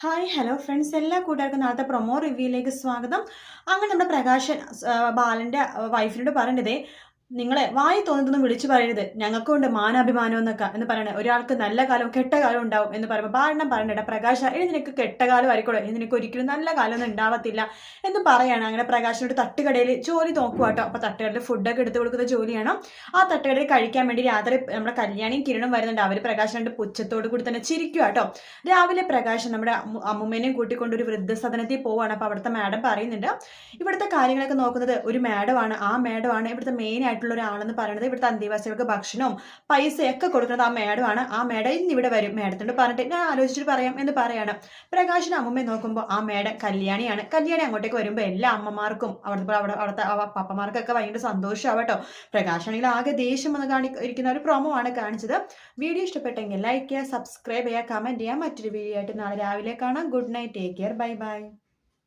Hi hello friends എല്ലാ കൂട്ടുകാർക്കും നാളത്തെ പ്രൊമോ റിവ്യൂയിലേക്ക് സ്വാഗതം. അങ്ങനെ നമ്മുടെ പ്രകാശൻ ബാലന്റെ വൈഫിനോട് പറയേണ്ടതേ, നിങ്ങളെ വായി തോന്നുന്നതൊന്നും വിളിച്ചു പറയരുത്, ഞങ്ങൾക്കുണ്ട് മാനാഭിമാനം എന്നൊക്കെ എന്ന് പറയണേ. ഒരാൾക്ക് നല്ല കാലവും കെട്ട കാലവും ഉണ്ടാവും എന്ന് പറയുമ്പോൾ ബാലനം പറയണ്ട, പ്രകാശ ഇനി നിനക്ക് കെട്ട കാലം ആയിക്കോട്ടെ, ഇനി നിനക്ക് ഒരിക്കലും നല്ല കാലമൊന്നും ഉണ്ടാവത്തില്ല എന്ന് പറയാണ്. അങ്ങനെ പ്രകാശനോട് തട്ടുകടയിൽ ജോലി നോക്കുക കേട്ടോ. അപ്പോൾ തട്ടുകടയിൽ ഫുഡൊക്കെ എടുത്തു കൊടുക്കുന്ന ജോലിയാണ്. ആ തട്ടുകടയിൽ കഴിക്കാൻ വേണ്ടി രാത്രി നമ്മുടെ കല്യാണിയും കിരണും വരുന്നുണ്ട്. അവർ പ്രകാശനോട് പുച്ഛത്തോടു കൂടി തന്നെ ചിരിക്കുക കേട്ടോ. രാവിലെ പ്രകാശൻ നമ്മുടെ അമ്മുമ്മേനെയും കൂട്ടിക്കൊണ്ട് ഒരു വൃദ്ധസദനത്തിൽ പോവാണ്. അപ്പോൾ അവിടുത്തെ മാഡം പറയുന്നുണ്ട്, ഇവിടുത്തെ കാര്യങ്ങളൊക്കെ നോക്കുന്നത് ഒരു മാഡമാണ്. ആ മാഡമാണ് ഇവിടുത്തെ മെയിൻ ആയിട്ടുള്ള ഒരാളെന്ന് പറയുന്നത്. ഇവിടുത്തെ അന്തേവാസികൾക്ക് ഭക്ഷണവും പൈസയൊക്കെ കൊടുക്കുന്നത് ആ മാഡമാണ്. ആ മാഡം ഇന്ന് ഇവിടെ വരും, മാഡത്തിനോട് പറഞ്ഞിട്ട് ഞാൻ ആലോചിച്ചിട്ട് പറയാം എന്ന് പറയാണ്. പ്രകാശിന് അമ്മുമ്മയെ നോക്കുമ്പോൾ ആ മാഡം കല്യാണിയാണ്. കല്യാണി അങ്ങോട്ടേക്ക് വരുമ്പോൾ എല്ലാ അമ്മമാർക്കും അവിടുത്തെ പപ്പമാർക്കൊക്കെ ഭയങ്കര സന്തോഷമാവട്ടോ. പ്രകാശാണെങ്കിൽ ആകെ ദേഷ്യം വന്ന് ഇരിക്കുന്ന ഒരു പ്രൊമോ ആണ് കാണിച്ചത്. വീഡിയോ ഇഷ്ടപ്പെട്ടെങ്കിൽ ലൈക്ക് ചെയ്യുക, സബ്സ്ക്രൈബ് ചെയ്യുക, കമന്റ് ചെയ്യുക. മറ്റൊരു വീഡിയോ ആയിട്ട് നാളെ രാവിലെ കാണാം. Good night, take care, bye bye.